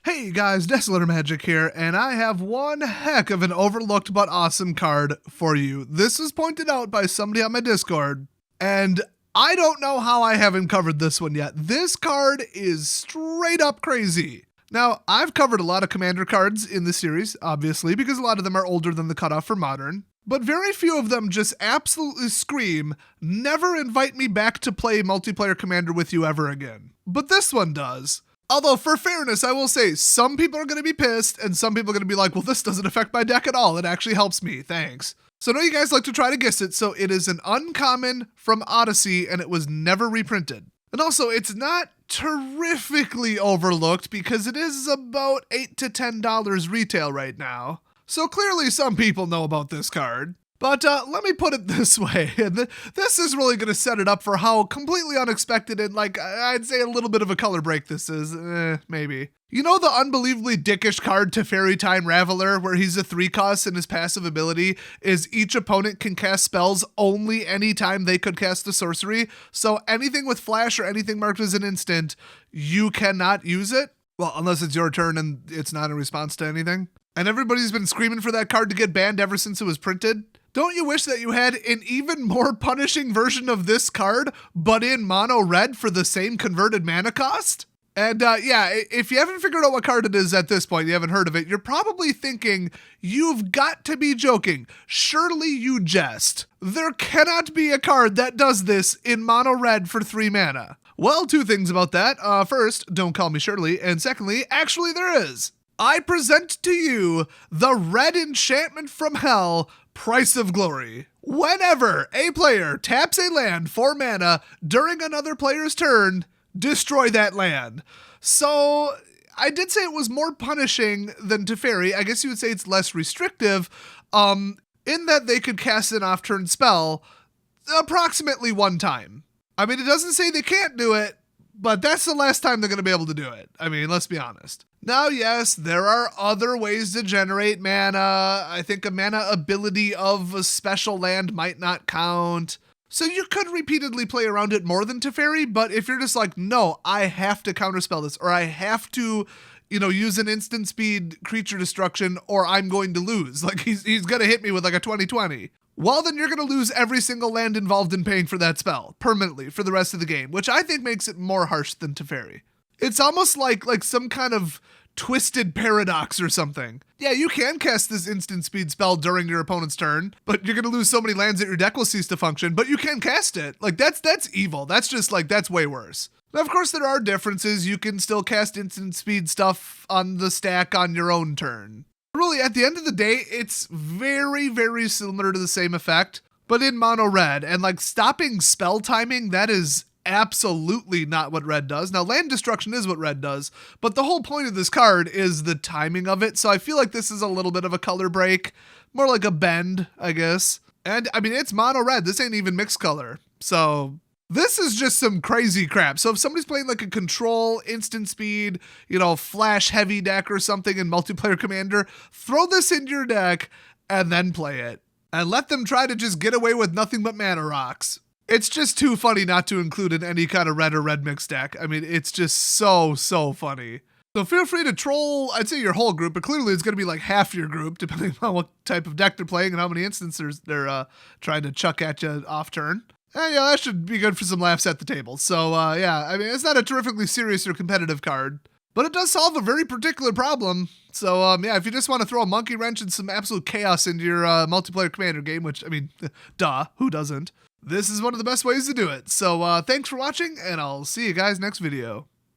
Hey guys, Desolator Magic here, and I have one heck of an overlooked but awesome card for you. This was pointed out by somebody on my Discord, and I don't know how I haven't covered this one yet. This card is straight up crazy. Now, I've covered a lot of Commander cards in the series, obviously, because a lot of them are older than the cutoff for Modern, but very few of them just absolutely scream, never invite me back to play multiplayer Commander with you ever again. But this one does. Although, for fairness, I will say, some people are going to be pissed, and some people are going to be like, well, this doesn't affect my deck at all. It actually helps me. Thanks. So I know you guys like to try to guess it, so it is an uncommon from Odyssey, and it was never reprinted. And also, it's not terrifically overlooked, because it is about $8 to $10 retail right now. So clearly some people know about this card. But let me put it this way, and this is really going to set it up for how completely unexpected and, like, I'd say a little bit of a color break this is, maybe. You know the unbelievably dickish card Teferi Time Raveler, where he's a 3-cost and his passive ability is each opponent can cast spells only anytime they could cast a sorcery, so anything with flash or anything marked as an instant, you cannot use it? Well, unless it's your turn and it's not in response to anything. And everybody's been screaming for that card to get banned ever since it was printed. Don't you wish that you had an even more punishing version of this card, but in mono red for the same converted mana cost? And yeah, if you haven't figured out what card it is at this point, you haven't heard of it, you're probably thinking, you've got to be joking. Surely you jest. There cannot be a card that does this in mono red for 3 mana. Well, 2 things about that. First, don't call me Shirley, and secondly, actually there is. I present to you the red enchantment from hell, Price of Glory. Whenever a player taps a land for mana during another player's turn, destroy that land. So I did say it was more punishing than Teferi. I guess you would say it's less restrictive, in that they could cast an off-turn spell approximately 1 time. I mean, it doesn't say they can't do it, but that's the last time they're going to be able to do it. I mean, let's be honest. Now, yes, there are other ways to generate mana. I think a mana ability of a special land might not count. So you could repeatedly play around it more than Teferi, but if you're just like, no, I have to counterspell this, or I have to, use an instant speed creature destruction, or I'm going to lose. Like, he's going to hit me with like a 20/20. Well, then you're going to lose every single land involved in paying for that spell, permanently, for the rest of the game, which I think makes it more harsh than Teferi. It's almost like some kind of twisted paradox or something. Yeah, you can cast this instant speed spell during your opponent's turn, but you're going to lose so many lands that your deck will cease to function, but you can cast it. Like, that's evil. That's just, that's way worse. Now, of course, there are differences. You can still cast instant speed stuff on the stack on your own turn. Really, at the end of the day, it's very, very similar to the same effect, but in mono red. And stopping spell timing, that is absolutely not what red does. Now, land destruction is what red does, but the whole point of this card is the timing of it. So I feel like this is a little bit of a color break, more like a bend, I guess. And I mean, it's mono red. This ain't even mixed color. So this is just some crazy crap. So if somebody's playing a control, instant speed, flash heavy deck or something in multiplayer Commander, throw this into your deck and then play it. And let them try to just get away with nothing but mana rocks. It's just too funny not to include in any kind of red or red mix deck. I mean, it's just so funny. So feel free to troll, I'd say your whole group, but clearly it's going to be half your group, depending on what type of deck they're playing and how many instances they're trying to chuck at you off turn. And yeah, that should be good for some laughs at the table. So yeah, I mean, it's not a terrifically serious or competitive card, but it does solve a very particular problem. So yeah, if you just want to throw a monkey wrench and some absolute chaos into your multiplayer Commander game, which, I mean, duh, who doesn't? This is one of the best ways to do it. So thanks for watching, and I'll see you guys next video.